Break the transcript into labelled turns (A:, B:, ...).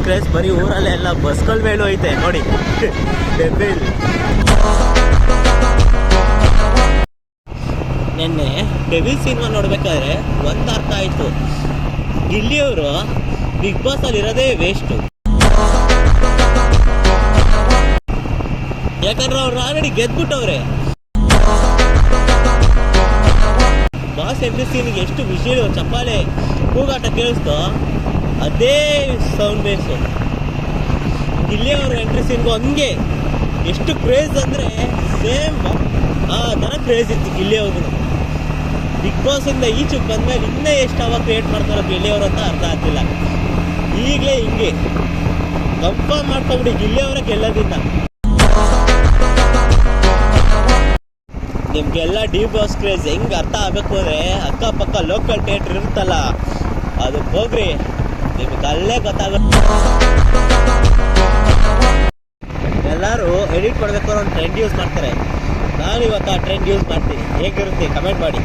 A: Craze ಬರೀ ಊರಲ್ಲೇ ಎಲ್ಲ ಬಸ್ಗಳ ಮೇಲೂ ಐತೆ ನೋಡಿ. ಡೆಬಿಲ್. ನಿನ್ನೆ ಡೆವಿಲ್ ಸಿನಿಮಾ ನೋಡ್ಬೇಕಾದ್ರೆ ಒಂದು ಅರ್ಥ ಆಯ್ತು, ಗಿಲ್ಲಿಯವರು ಬಿಗ್ ಬಾಸ್ ಅಲ್ಲಿ ಇರೋದೇ ವೇಸ್ಟು. ಯಾಕಂದ್ರೆ ಅವ್ರು ಆಲ್ರೆಡಿ ಗೆದ್ಬಿಟ್ಟವ್ರೆ. ಬಾಸ್ ಎಂಟ್ರಿ ಸೀನಿಗೆ ಎಷ್ಟು ವಿಷಯ ಚಪ್ಪಾಳೆ ಕೂಗಾಟ ಕೇಳಿಸ್ತೋ ಅದೇ ಸೌಂಡ್ ಬೇಸು. ಗಿಲ್ಲಿಯವ್ರ ಎಂಟ್ರಿ ಸೀನ್ಗೂ ಹಂಗೆ ಎಷ್ಟು ಕ್ರೇಜ್ ಅಂದರೆ ಸೇಮ್ ಆ ಥರ ಕ್ರೇಜ್ ಇತ್ತು ಗಿಲ್ಲಿಯವ್ರಿಗೂ. ಬಿಗ್ ಬಾಸ್ ಇಂದ ಈಚೆಗೆ ಬಂದ್ಮೇಲೆ ಇನ್ನೂ ಎಷ್ಟು ಅವಾಗ ಕ್ರಿಯೇಟ್ ಮಾಡ್ತಾರೋ ಗಿಲ್ಲಿಯವರು ಅಂತ ಅರ್ಥ ಆಗ್ತಿಲ್ಲ. ಈಗಲೇ ಹಿಂಗೆ ಕನ್ಫರ್ಮ್ ಮಾಡ್ಕೊಂಬಿಡಿ ಗಿಲ್ಲಿಯವರ ಗೆಲ್ಲೋದಿಲ್ಲ. ನಿಮ್ಗೆಲ್ಲ ಡಿ ಬಾಸ್ ಕ್ರೇಜ್ ಹೆಂಗೆ ಅರ್ಥ ಆಗಬೇಕು ಅಂದರೆ ಅಕ್ಕಪಕ್ಕ ಲೋಕಲ್ ಥಿಯೇಟ್ರ್ ಇರುತ್ತಲ್ಲ ಅದಕ್ಕೆ ಹೋಗ್ರಿ, ನಿಮ್ಗೆ ಅಲ್ಲೇ ಗೊತ್ತಾಗುತ್ತೆ. ಎಲ್ಲರೂ ಎಡಿಟ್ ಮಾಡಬೇಕು ಒಂದು ಟ್ರೆಂಡ್ ಯೂಸ್ ಮಾಡ್ತಾರೆ. ನಾನು ಇವತ್ತು ಆ ಟ್ರೆಂಡ್ ಯೂಸ್ ಮಾಡ್ತೀನಿ. ಹೇಗಿರುತ್ತೆ ಕಮೆಂಟ್ ಮಾಡಿ.